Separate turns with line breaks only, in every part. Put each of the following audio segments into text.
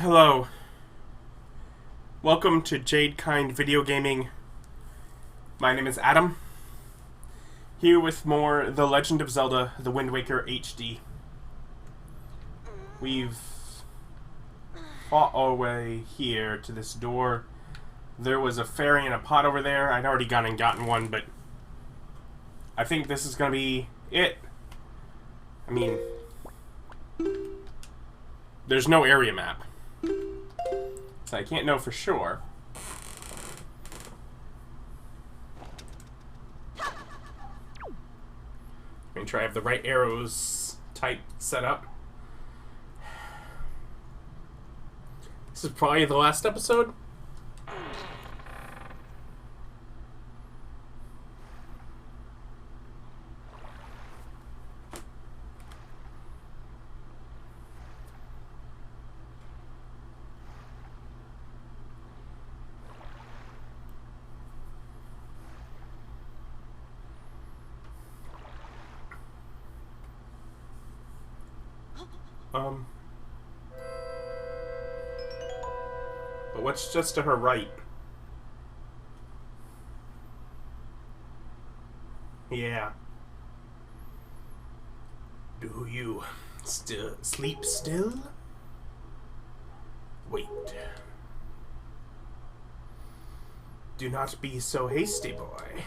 Hello. Welcome to Jade Kind Video Gaming. My name is Adam. Here with more The Legend of Zelda, The Wind Waker HD. We've fought our way here to this door. There was a fairy in a pot over there. I'd already gone and gotten one, but I think this is going to be it. I mean, there's no area map, so I can't know for sure. Make sure I have the right arrows type set up. This is probably the last episode. But what's just to her right? Yeah. Do you still sleep still? Wait. Do not be so hasty, boy.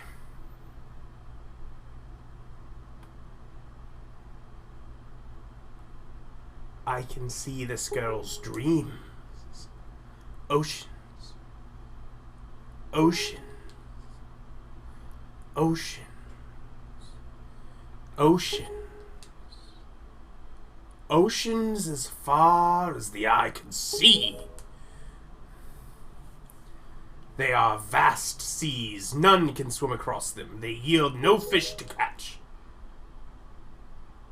I can see this girl's dreams. Oceans. Oceans. Oceans. Oceans. Oceans as far as the eye can see. They are vast seas. None can swim across them. They yield no fish to catch.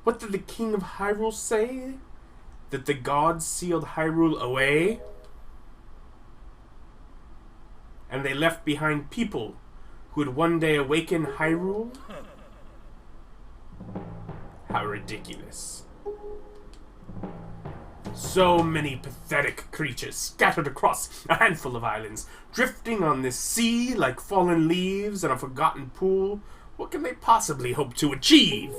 What did the King of Hyrule say? That the gods sealed Hyrule away? And they left behind people who would one day awaken Hyrule? How ridiculous. So many pathetic creatures scattered across a handful of islands, drifting on this sea like fallen leaves in a forgotten pool. What can they possibly hope to achieve?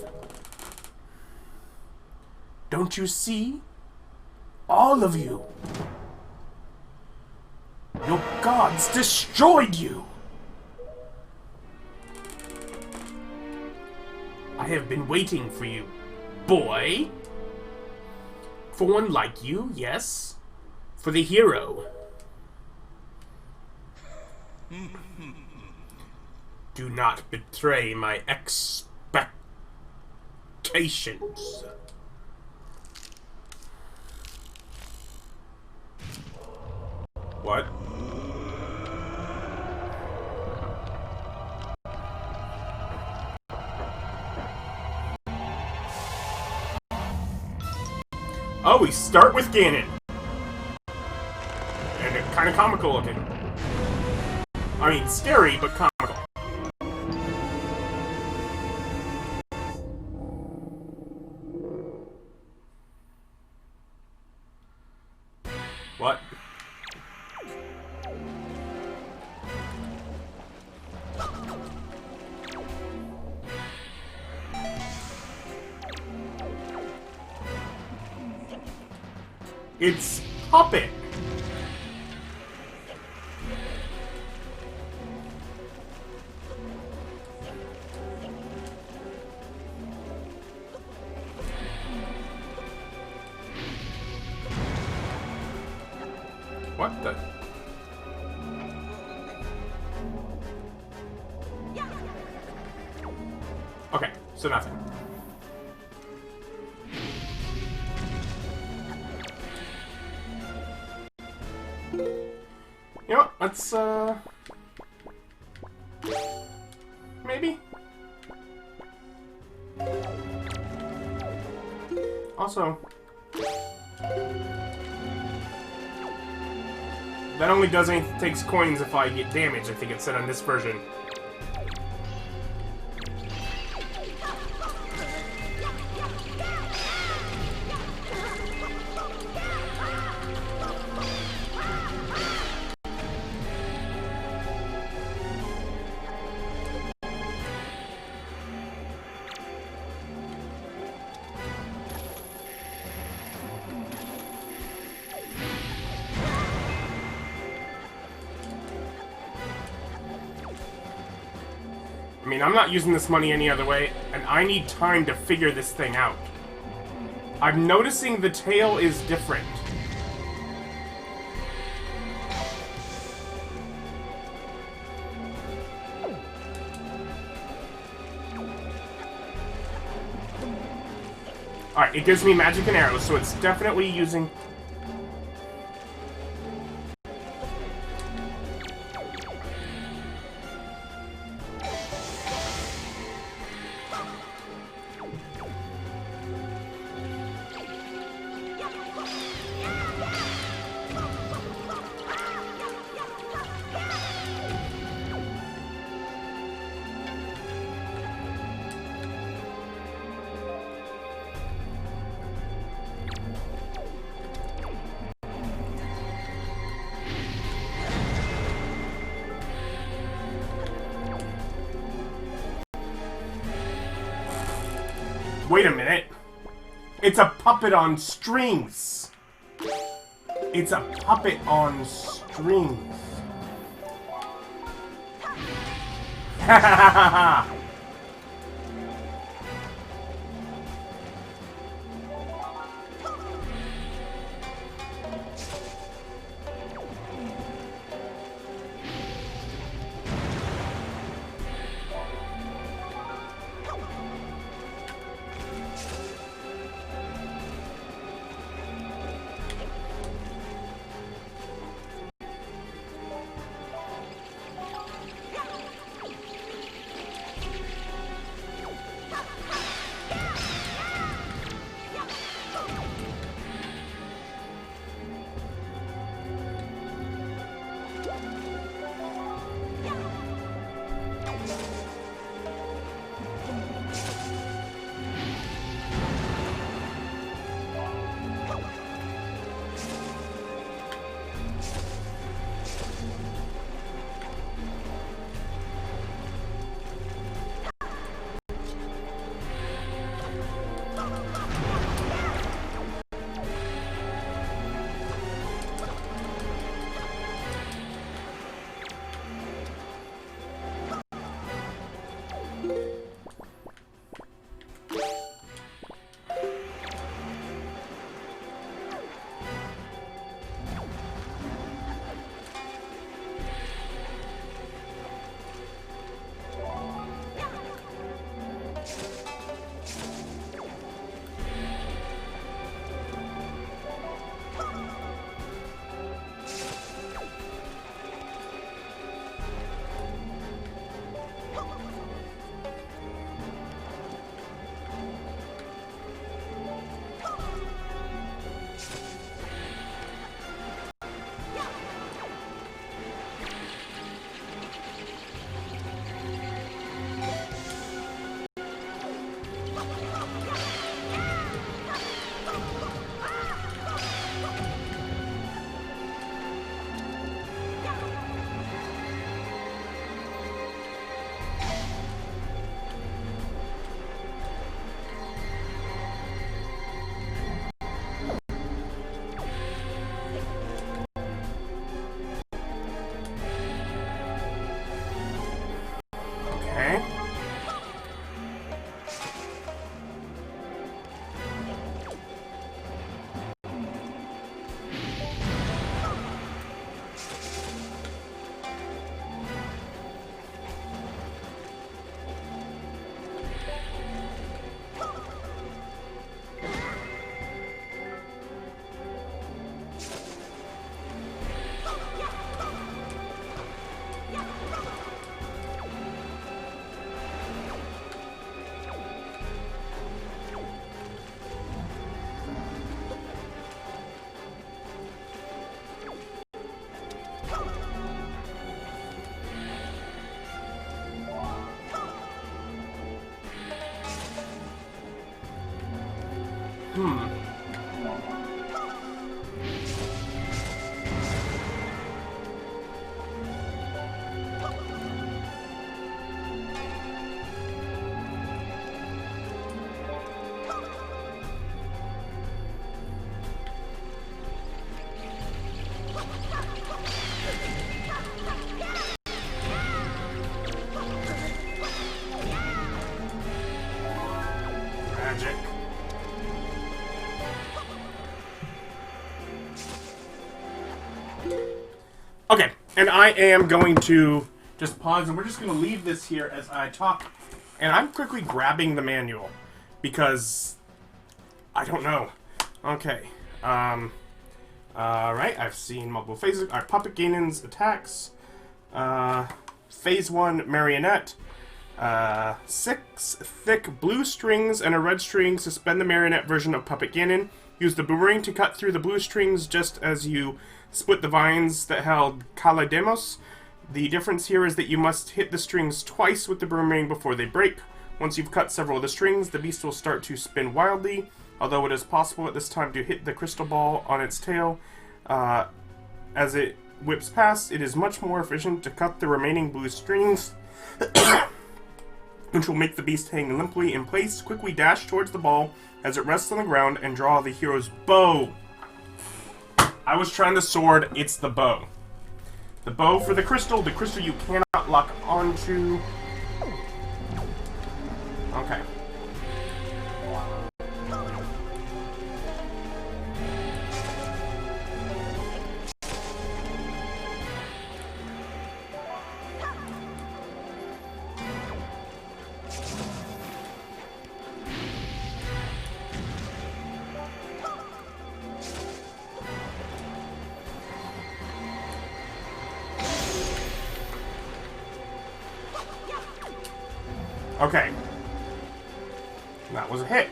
Don't you see? All of you. Your gods destroyed you. I have been waiting for you, boy. For one like you, yes. For the hero. Do not betray my expectations. What? Oh, we start with Ganon. And it's kind of comical looking. I mean, scary, but comical. What? It's Puppet. What the? Okay, so nothing. You know what, let's, maybe? Also, that only takes coins if I get damaged, I think it said on this version. I mean, I'm not using this money any other way, and I need time to figure this thing out. I'm noticing the tail is different. Alright, it gives me magic and arrows, so it's definitely using... Wait a minute. It's a puppet on strings. It's a puppet on strings. Ha ha ha ha ha! Okay, and I am going to just pause, and we're just going to leave this here as I talk. And I'm quickly grabbing the manual, because I don't know. Okay, alright, I've seen multiple phases. Our Puppet Ganon's attacks. Phase 1, Marionette. 6 thick blue strings and a red string suspend the marionette version of Puppet Ganon. Use the boomerang to cut through the blue strings just as you split the vines that held Kalademos. The difference here is that you must hit the strings twice with the boomerang before they break. Once you've cut several of the strings, the beast will start to spin wildly, although it is possible at this time to hit the crystal ball on its tail. As it whips past, it is much more efficient to cut the remaining blue strings, which will make the beast hang limply in place. Quickly dash towards the ball as it rests on the ground and draw the hero's bow. I was trying the sword, it's the bow. The bow for the crystal you cannot lock onto. Okay. Okay. That was a hit.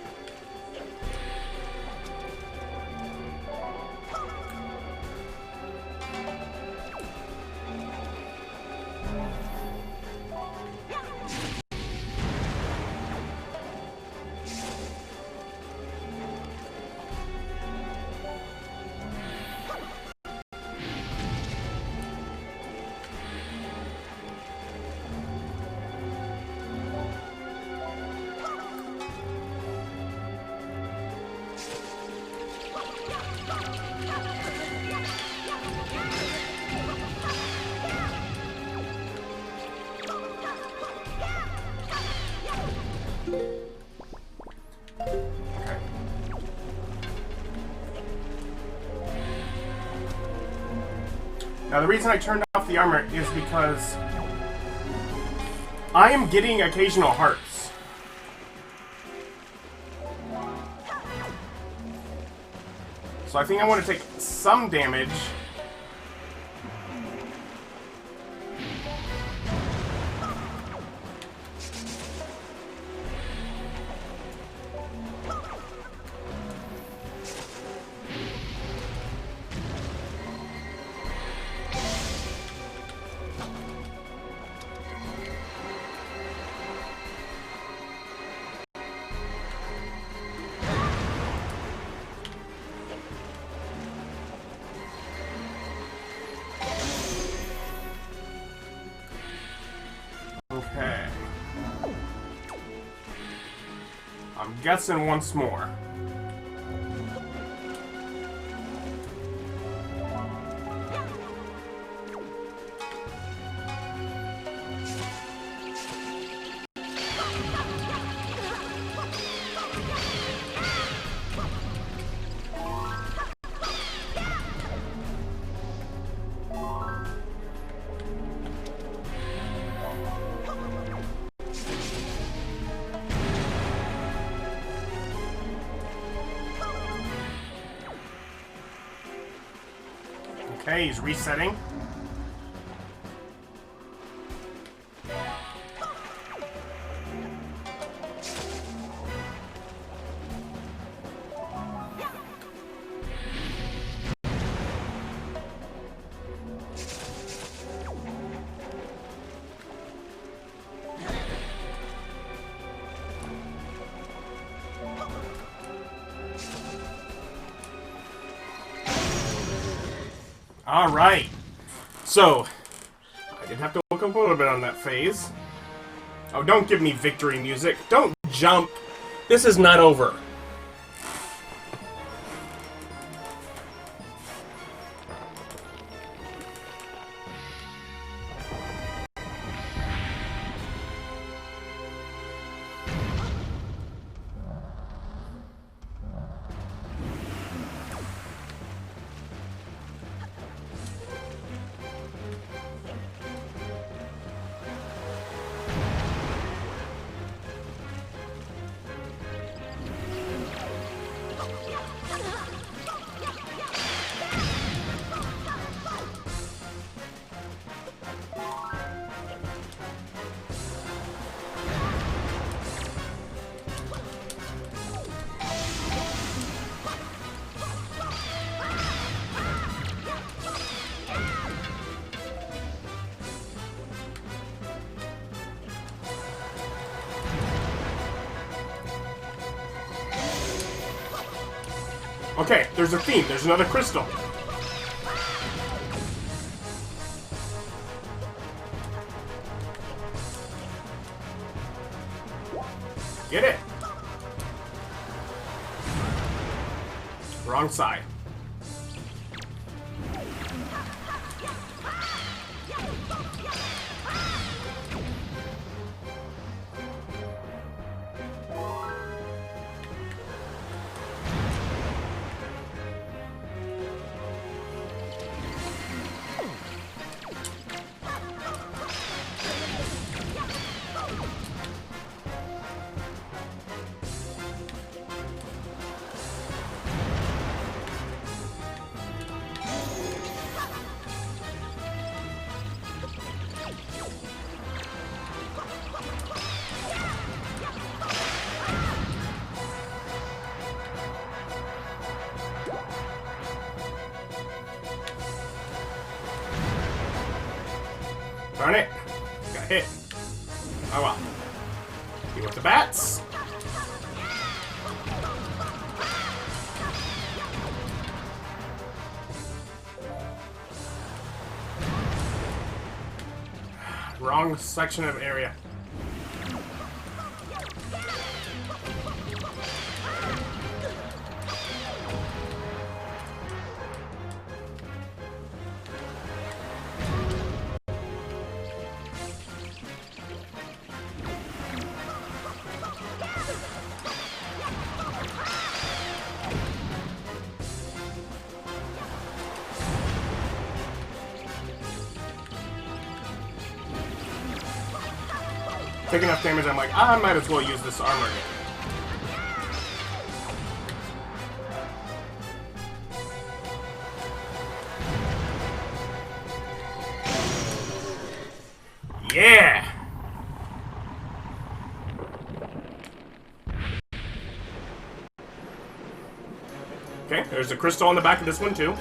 Now, the reason I turned off the armor is because I am getting occasional hearts. So I think I want to take some damage. Okay. I'm guessing once more. Okay, he's resetting. Alright, so, I did have to look up a little bit on that phase. Oh, don't give me victory music. Don't jump. This is not over. Okay, there's a theme. There's another crystal. Get it. Wrong side. Darn it. Got hit. Oh well. Deal with the bats. Wrong section of area. Take enough damage, I'm like, I might as well use this armor again. Yeah! Okay, there's a crystal on the back of this one too.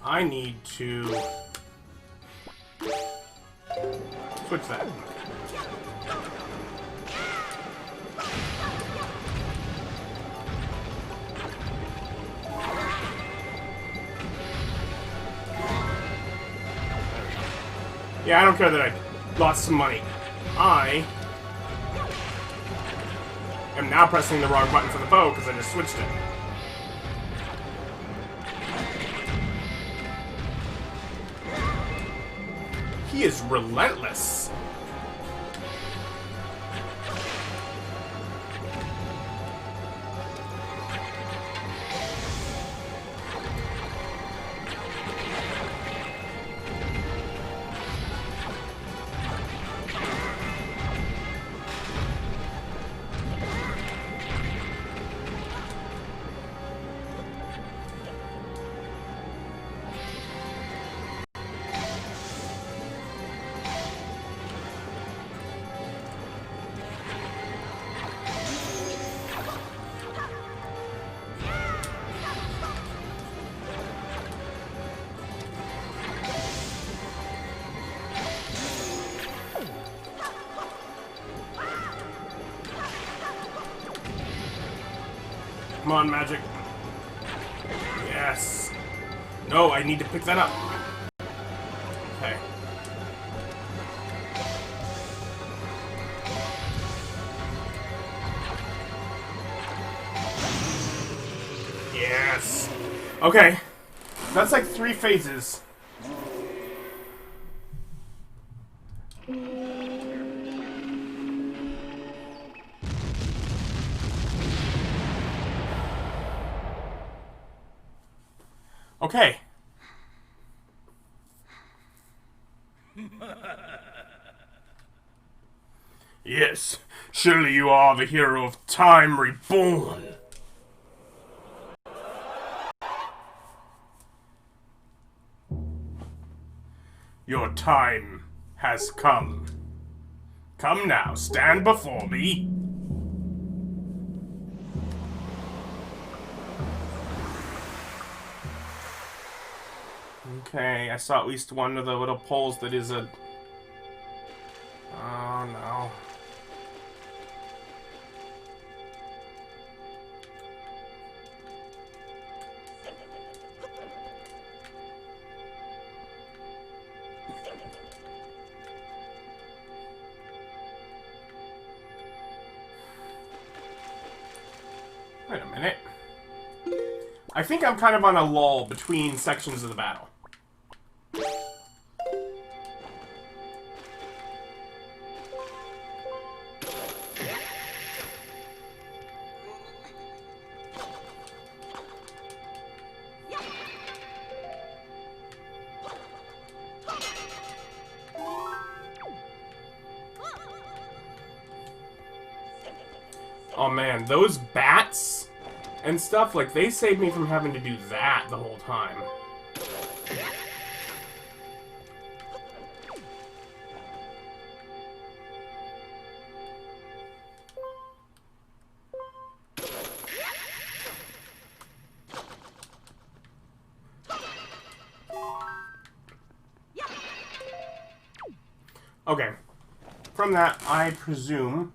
I need to switch that. Yeah, I don't care that I lost some money. I am now pressing the wrong button for the bow because I just switched it. He is relentless. Come on, magic. Yes. No, I need to pick that up. Okay. Yes. Okay. That's like 3 phases. Okay. Yes, surely you are the hero of Time Reborn. Your time has come. Come now, stand before me. Okay, I saw at least one of the little poles that is a... Oh no. Wait a minute. I think I'm kind of on a lull between sections of the battle. Oh man, those bats and stuff, like, they saved me from having to do that the whole time. Okay. From that, I presume...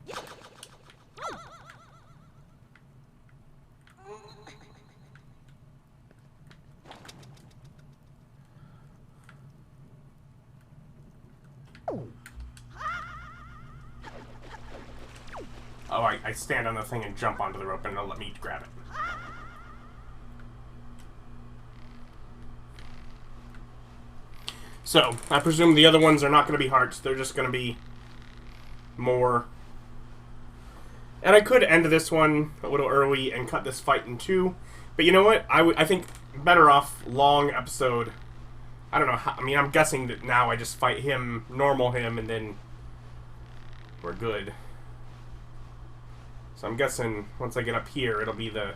Oh, I stand on the thing and jump onto the rope and it'll let me grab it. So, I presume the other ones are not going to be hearts. They're just going to be more. And I could end this one a little early and cut this fight in 2. But you know what? I think better off long episode. I don't know how, I mean, I'm guessing that now I just fight him, normal him, and then we're good. So I'm guessing once I get up here, it'll be the...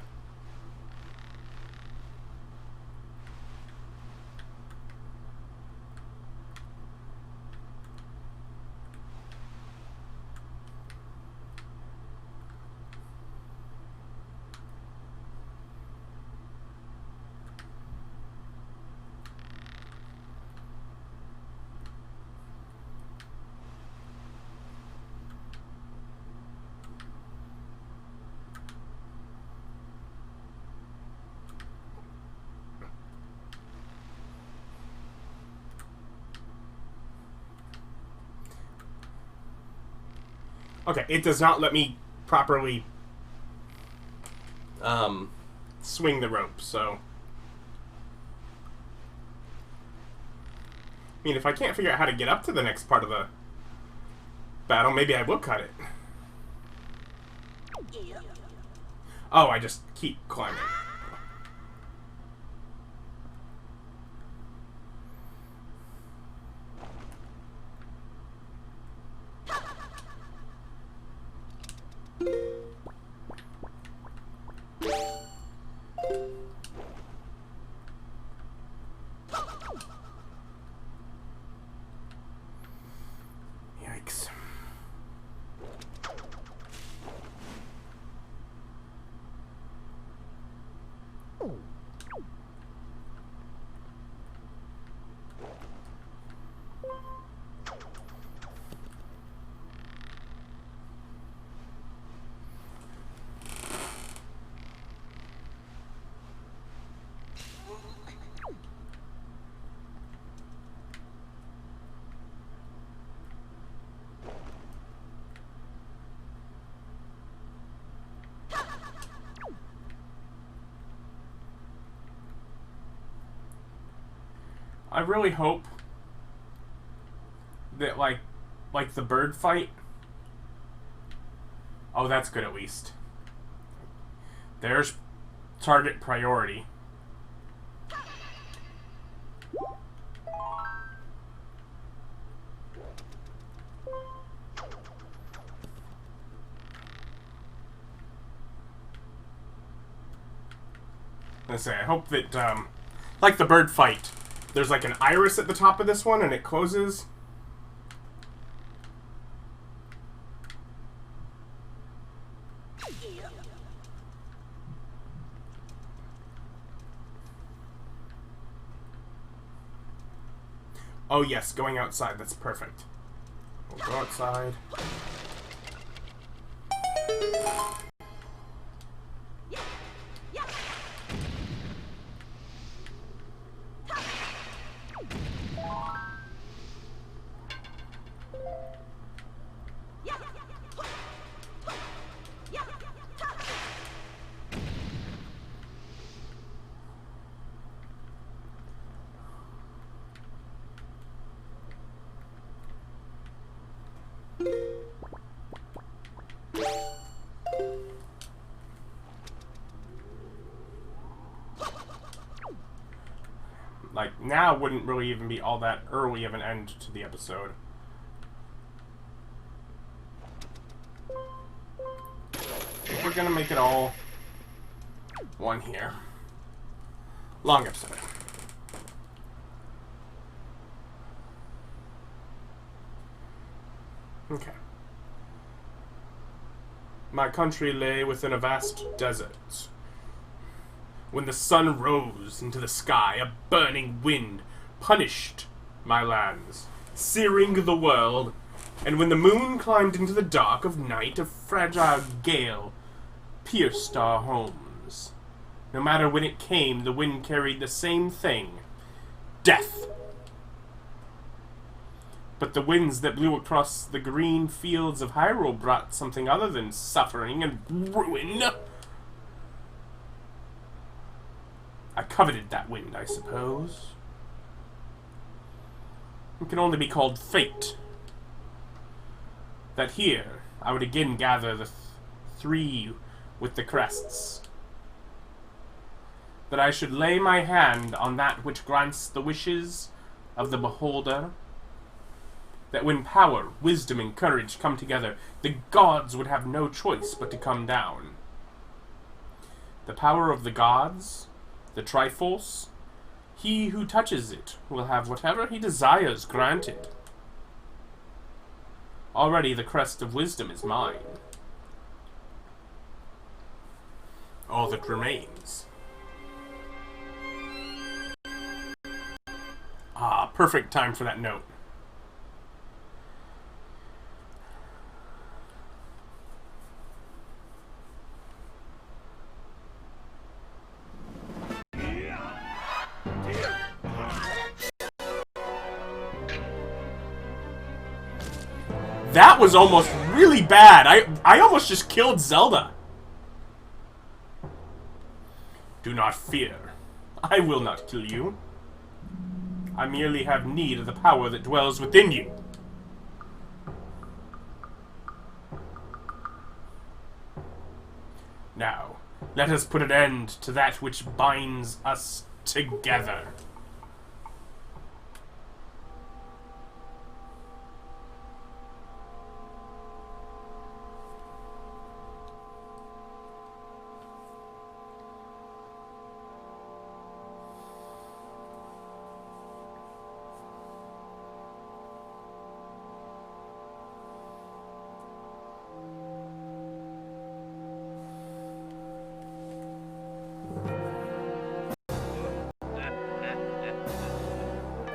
Okay, it does not let me properly swing the rope, so... I mean, if I can't figure out how to get up to the next part of the battle, maybe I will cut it. Oh, I just keep climbing. Yikes. I really hope that, like the bird fight... Oh, that's good at least. There's target priority. Let's say, I hope that, like the bird fight, there's like an iris at the top of this one and it closes. Oh yes, going outside, that's perfect. We'll go outside. Like, now wouldn't really even be all that early of an end to the episode. We're gonna make it all one here. Long episode. Okay. My country lay within a vast desert. When the sun rose into the sky, a burning wind punished my lands, searing the world, and when the moon climbed into the dark of night, a fragile gale pierced our homes. No matter when it came, the wind carried the same thing: death. But the winds that blew across the green fields of Hyrule brought something other than suffering and ruin. I coveted that wind, I suppose. It can only be called fate. That here, I would again gather the three with the crests. That I should lay my hand on that which grants the wishes of the beholder. That when power, wisdom, and courage come together, the gods would have no choice but to come down. The power of the gods, the Triforce, he who touches it will have whatever he desires granted. Already the crest of wisdom is mine. All that remains. Ah, perfect time for that note. That was almost really bad. I almost just killed Zelda. Do not fear. I will not kill you. I merely have need of the power that dwells within you. Now, let us put an end to that which binds us together.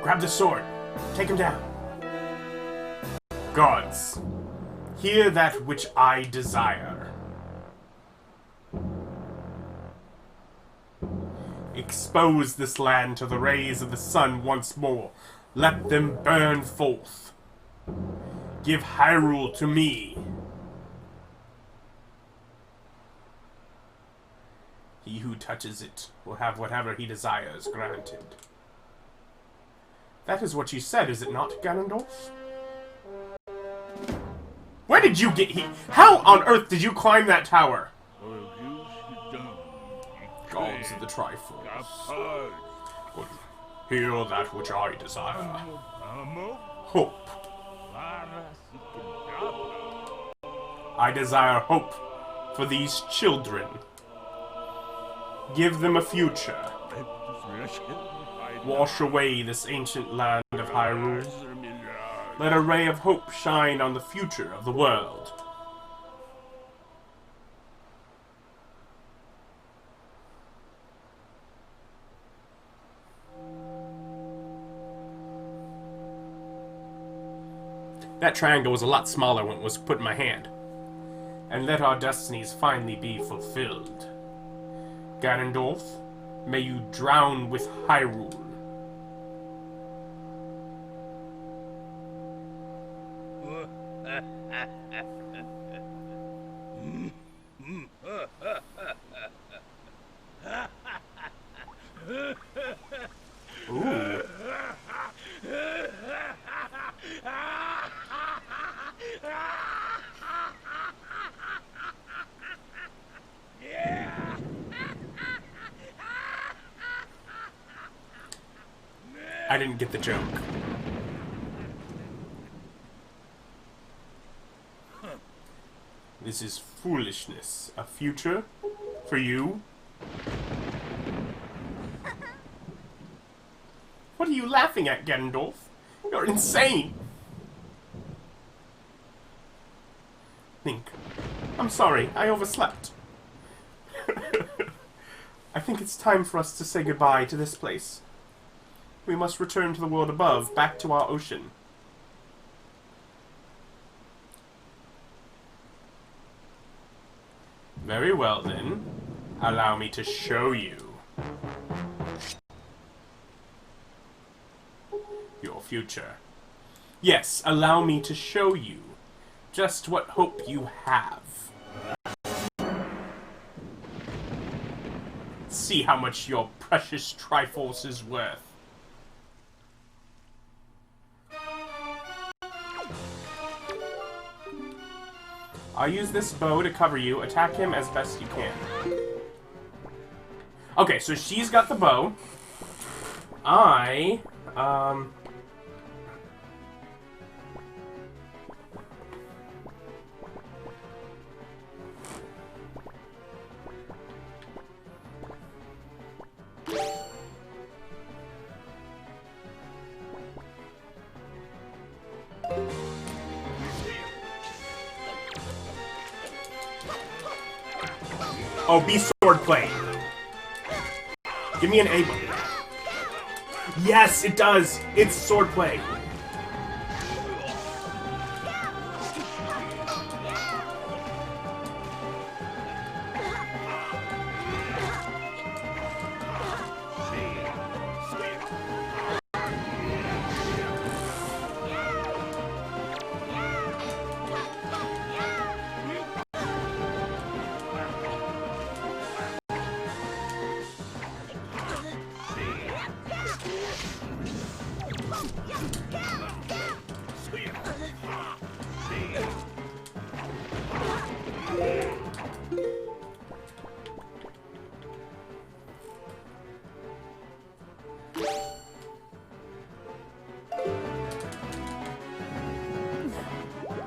Grab the sword. Take him down. Gods, hear that which I desire. Expose this land to the rays of the sun once more. Let them burn forth. Give Hyrule to me. He who touches it will have whatever he desires granted. That is what you said, is it not, Ganondorf? Where did you get here? How on earth did you climb that tower? Gods of the Triforce. Hear that which I desire. Hope. I desire hope for these children. Give them a future. Wash away this ancient land of Hyrule. Let a ray of hope shine on the future of the world. That triangle was a lot smaller when it was put in my hand. And let our destinies finally be fulfilled. Ganondorf, may you drown with Hyrule. Ooh. I didn't get the joke. This is foolishness. A future for you? What are you laughing at, Ganondorf? You're insane! Link, I'm sorry, I overslept. I think it's time for us to say goodbye to this place. We must return to the world above, back to our ocean. Very well, then. Allow me to show you your future. Yes, allow me to show you just what hope you have. See how much your precious Triforce is worth. I'll use this bow to cover you. Attack him as best you can. Okay, so she's got the bow. Oh, be swordplay. Give me an A button. Yes, it does. It's swordplay.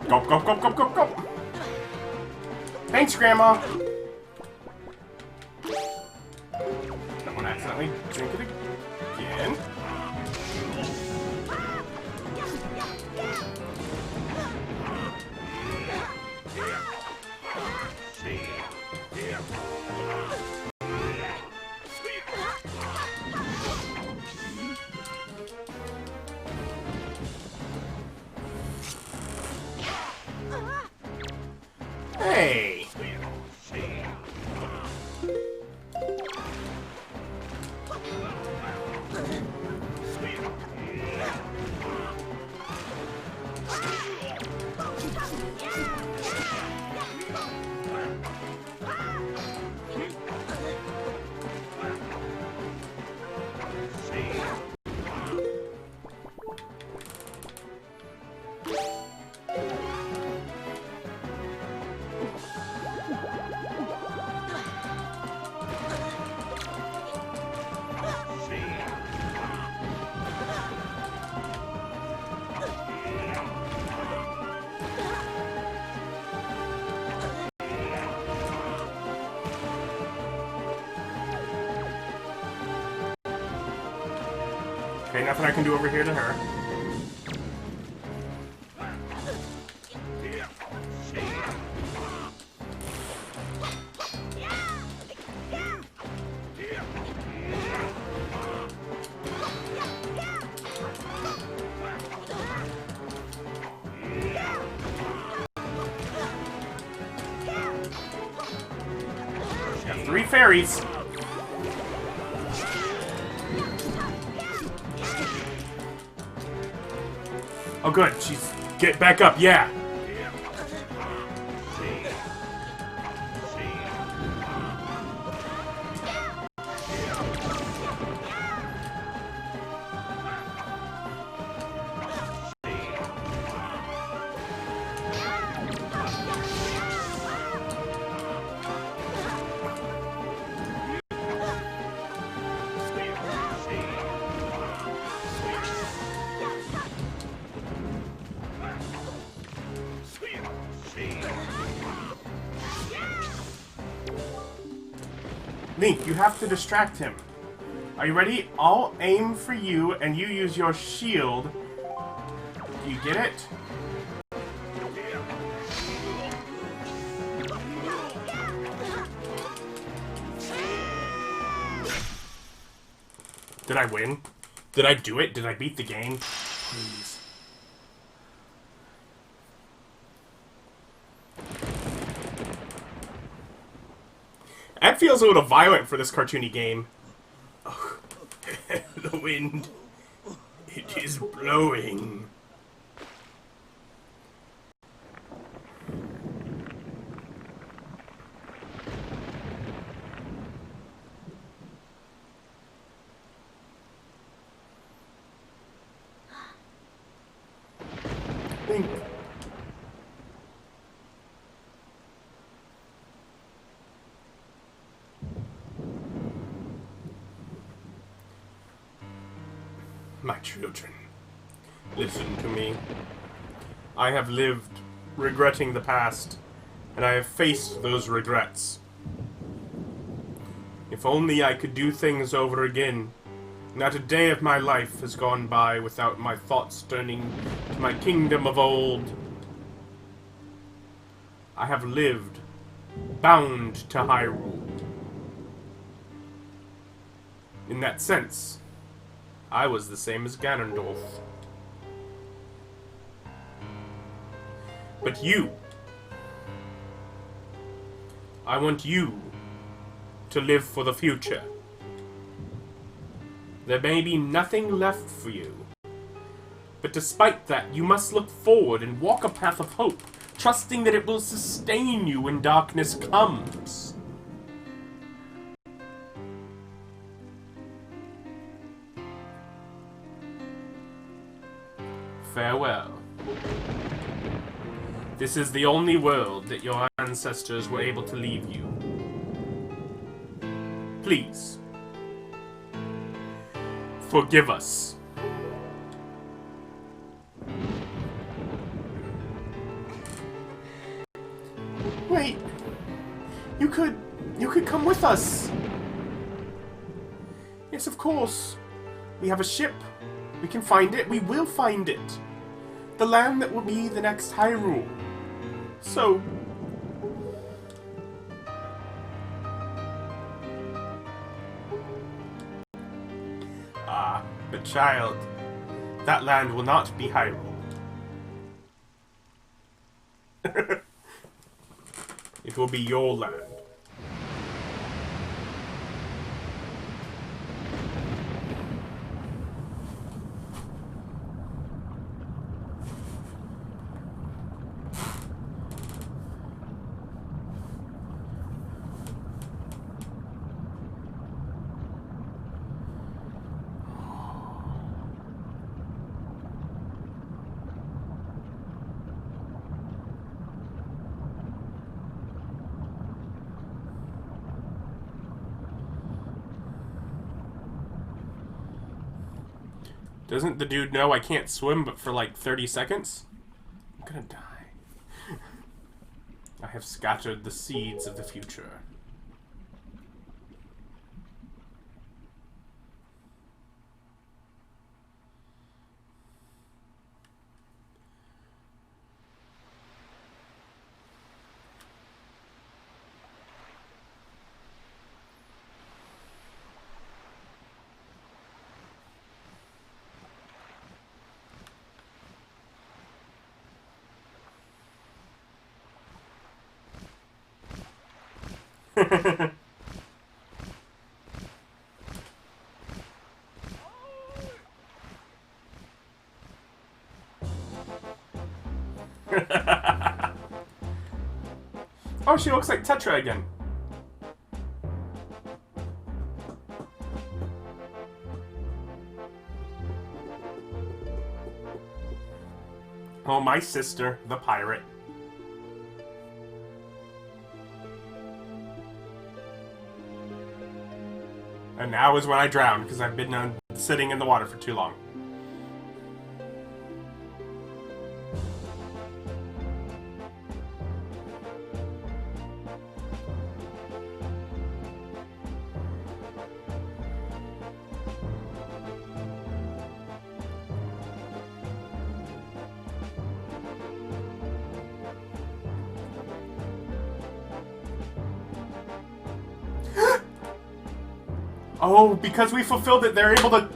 Go, go, go, go, go, go! Thanks, Grandma! Don't want to accidentally drink it again. Hey! Okay, nothing I can do over here to her. Got 3 fairies. Oh good, she's get back up, yeah. Link, you have to distract him. Are you ready? I'll aim for you, and you use your shield. Do you get it? Did I win? Did I do it? Did I beat the game? Please. That feels a little violent for this cartoony game. Oh, the wind. It is blowing. Link. My children, listen to me. I have lived regretting the past, and I have faced those regrets. If only I could do things over again. Not a day of my life has gone by without my thoughts turning to my kingdom of old. I have lived, bound to Hyrule. In that sense, I was the same as Ganondorf. But you, I want you to live for the future. There may be nothing left for you. But despite that, you must look forward and walk a path of hope, trusting that it will sustain you when darkness comes. Farewell. This is the only world that your ancestors were able to leave you. Please, forgive us. Wait, you could come with us. Yes, of course. We have a ship. We can find it. We will find it. The land that will be the next Hyrule. So... but child, that land will not be Hyrule. It will be your land. Doesn't the dude know I can't swim but for like 30 seconds? I'm gonna die. I have scattered the seeds of the future. Oh, she looks like Tetra again. Oh, my sister, the pirate. And now is when I drown, because I've been sitting in the water for too long. Oh, because we fulfilled it, they're able to...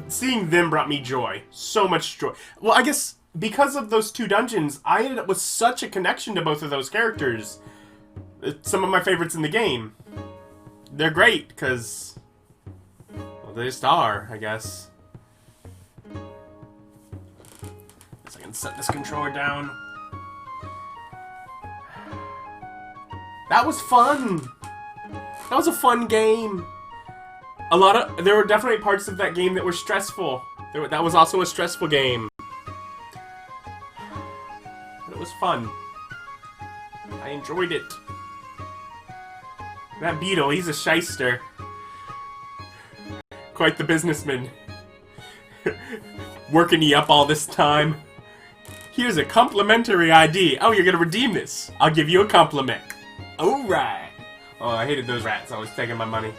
Seeing them brought me joy. So much joy. Well, I guess because of those two dungeons, I ended up with such a connection to both of those characters. It's some of my favorites in the game. They're great, because... well, they just are, I guess. So I can set this controller down. That was fun! That was a fun game! There were definitely parts of that game that were stressful. That was also a stressful game. But it was fun. I enjoyed it. That beetle, he's a shyster. Quite the businessman. Working you up all this time. Here's a complimentary ID. Oh, you're gonna redeem this. I'll give you a compliment. Alright. Oh, I hated those rats. I was taking my money.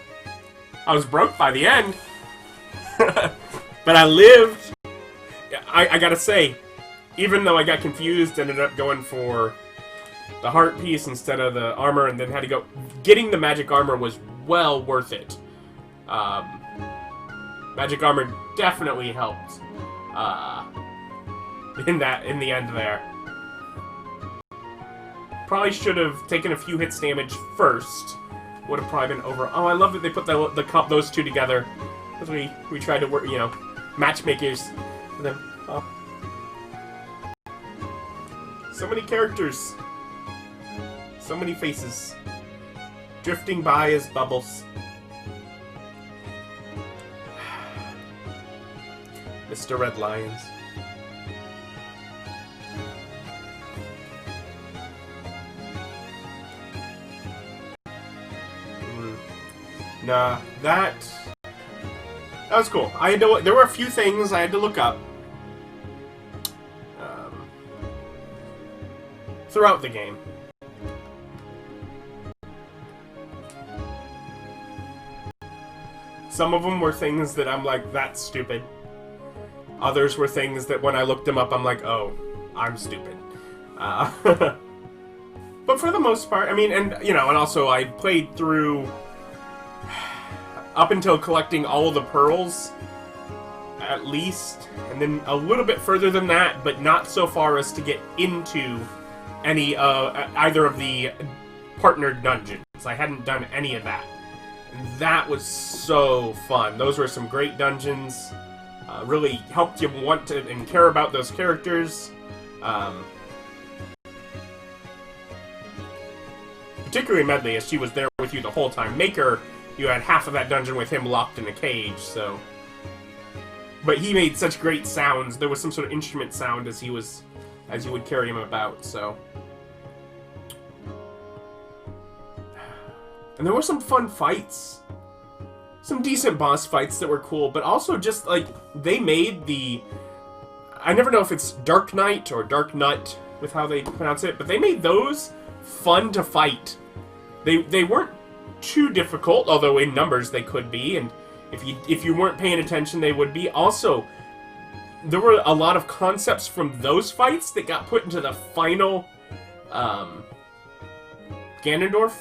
I was broke by the end. But I lived. I gotta say, even though I got confused, ended up going for the heart piece instead of the armor, and then had to go... getting the magic armor was well worth it. Magic armor definitely helped. In the end there. Probably should have taken a few hits damage first. Would have probably been over. Oh, I love that they put those two together. Because we tried to work, you know, matchmakers for them. Oh. So many characters. So many faces. Drifting by as bubbles. Mr. Red Lions. Nah, that was cool. There were a few things I had to look up throughout the game. Some of them were things that I'm like, that's stupid. Others were things that when I looked them up, I'm like, oh, I'm stupid. But for the most part, I mean, and also I played through up until collecting all the pearls, at least, and then a little bit further than that, but not so far as to get into any either of the partnered dungeons. I hadn't done any of that. And that was so fun. Those were some great dungeons. Really helped you want to and care about those characters. Particularly Medley, as she was there with you the whole time. Maker, you had half of that dungeon with him locked in a cage, so... But he made such great sounds. There was some sort of instrument sound as you would carry him about, so... And there were some fun fights. Some decent boss fights that were cool, but also just, like, they made the... I never know if it's Dark Knight or Dark Nut with how they pronounce it, but they made those fun to fight. They weren't too difficult, although in numbers they could be, and if you weren't paying attention, they would be. Also, there were a lot of concepts from those fights that got put into the final Ganondorf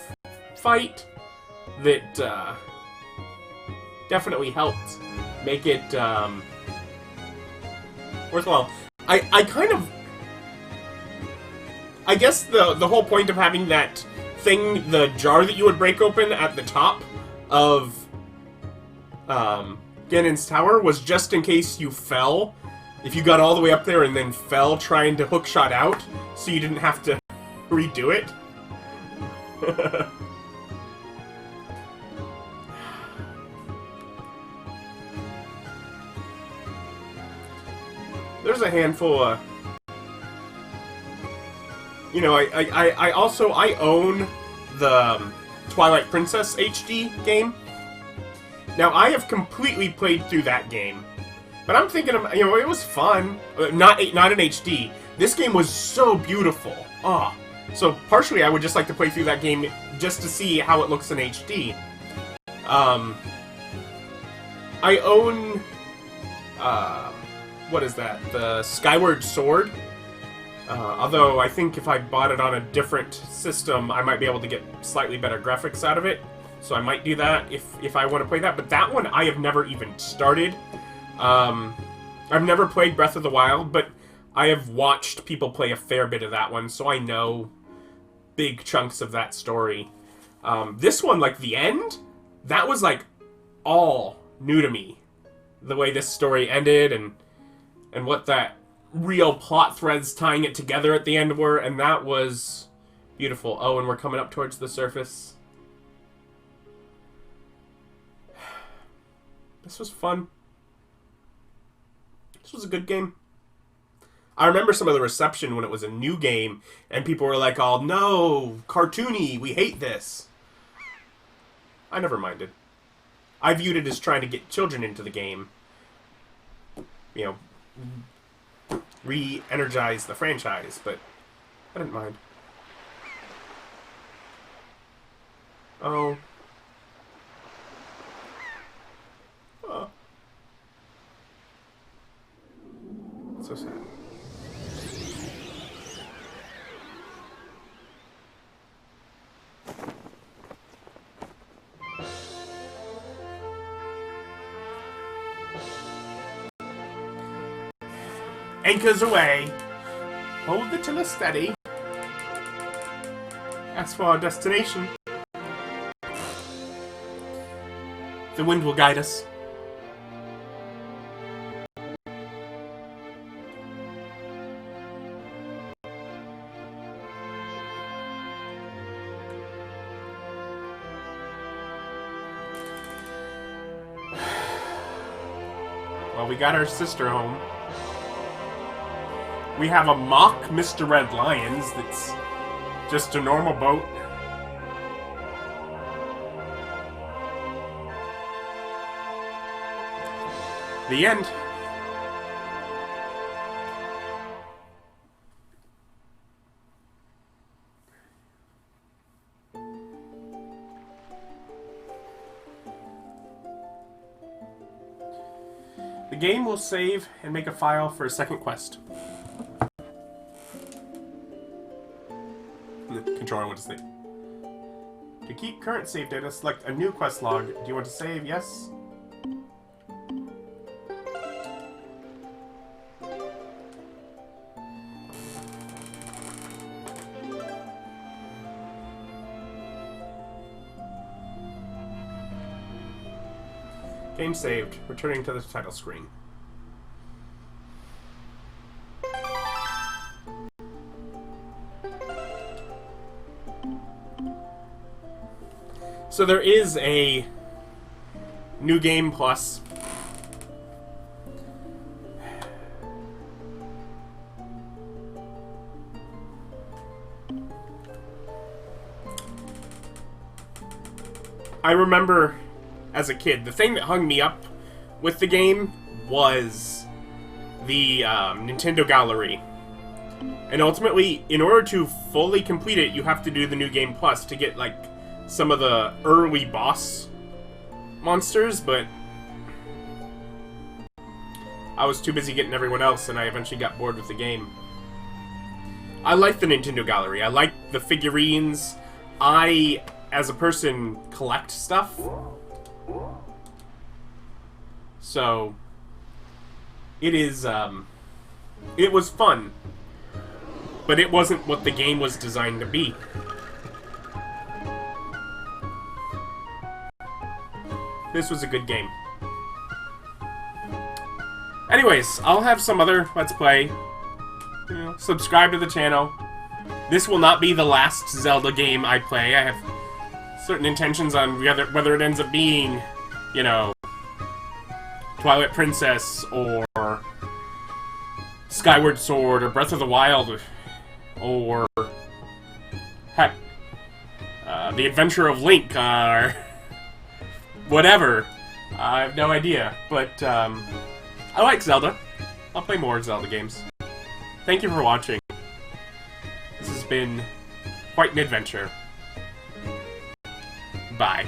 fight that definitely helped make it worthwhile. I I guess the whole point of having that thing, the jar that you would break open at the top of Ganon's tower, was just in case you fell. If you got all the way up there and then fell trying to hookshot out, so you didn't have to redo it. There's a handful of... You know, I also own the Twilight Princess HD game. Now, I have completely played through that game. But I'm thinking, you know, it was fun. Not in HD. This game was so beautiful. Oh. So, partially, I would just like to play through that game just to see how it looks in HD. I own... what is that? The Skyward Sword. Although, I think if I bought it on a different system, I might be able to get slightly better graphics out of it. So I might do that if I want to play that. But that one, I have never even started. I've never played Breath of the Wild, but I have watched people play a fair bit of that one, so I know big chunks of that story. This one, like, the end, that was, like, all new to me. The way this story ended and what that real plot threads tying it together at the end were, and that was beautiful. Oh, and we're coming up towards the surface. This was fun. This was a good game. I remember some of the reception when it was a new game, and people were like, oh no, cartoony, we hate this. I never minded. I viewed it as trying to get children into the game. You know, re-energize the franchise, but I didn't mind. Oh. Oh. So sad. Anchors away. Hold the tiller steady. As for our destination, the wind will guide us. Well, we got our sister home. We have a mock Mr. Red Lions that's just a normal boat. The end. The game will save and make a file for a second quest. Controller went to sleep. To keep current save data, select a new quest log. Do you want to save? Yes. Game saved. Returning to the title screen. So there is a new game plus. I remember as a kid, the thing that hung me up with the game was the Nintendo Gallery. And ultimately, in order to fully complete it, you have to do the New Game Plus to get, like, some of the early boss monsters, but I was too busy getting everyone else, and I eventually got bored with the game. I like the Nintendo Gallery. I like the figurines. I, as a person, collect stuff. So, it is, it was fun. but it wasn't what the game was designed to be. This was a good game. Anyways, I'll have some other Let's Play. You know, subscribe to the channel. This will not be the last Zelda game I play. I have certain intentions on whether it ends up being, you know, Twilight Princess, or Skyward Sword, or Breath of the Wild, or heck, The Adventure of Link, or whatever. I have no idea, but I like Zelda. I'll play more Zelda games. Thank you for watching. This has been quite an adventure. Bye.